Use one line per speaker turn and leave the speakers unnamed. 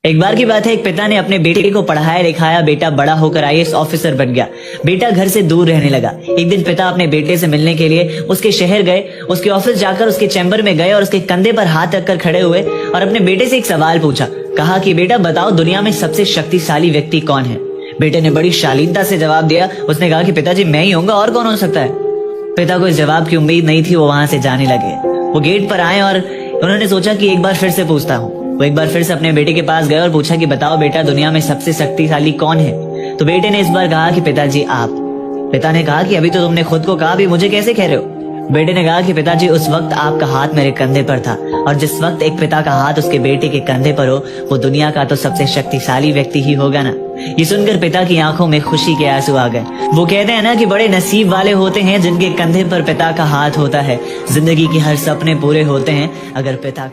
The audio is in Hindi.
एक बार की बात है, एक पिता ने अपने बेटे को पढ़ाया लिखाया, बेटा बड़ा होकर आईएएस ऑफिसर बन गया। बेटा घर से दूर रहने लगा। एक दिन पिता अपने बेटे से मिलने के लिए उसके शहर गए। उसके ऑफिस जाकर उसके चैम्बर में गए और उसके कंधे पर हाथ रखकर खड़े हुए और अपने बेटे से एक सवाल पूछा। कहा कि बेटा बताओ, दुनिया में सबसे शक्तिशाली व्यक्ति कौन है? बेटे ने बड़ी शालीनता से जवाब दिया। उसने कहा कि पिताजी मैं ही होऊंगा, और कौन हो सकता है? पिता को इस जवाब की उम्मीद नहीं थी। वो वहां से जाने लगे। वो गेट पर आए और उन्होंने सोचा कि एक बार फिर से पूछता हूँ। वो एक बार फिर से अपने बेटे के पास गए और पूछा कि बताओ बेटा, दुनिया में सबसे शक्तिशाली कौन है? तो बेटे ने इस बार कहा कि पिताजी आप। पिता ने कहा कि अभी तो तुमने खुद को कहा, भी मुझे कैसे कह रहे हो? बेटे ने कहा कि पिताजी उस वक्त आपका हाथ मेरे कंधे पर था, और जिस वक्त एक पिता का हाथ उसके बेटे के कंधे पर हो, वो दुनिया का तो सबसे शक्तिशाली व्यक्ति ही होगा ना। ये सुनकर पिता की आंखों में खुशी के आंसू आ गए। वो कहते हैं ना कि बड़े नसीब वाले होते हैं जिनके कंधे पर पिता का हाथ होता है। जिंदगी के हर सपने पूरे होते हैं अगर पिता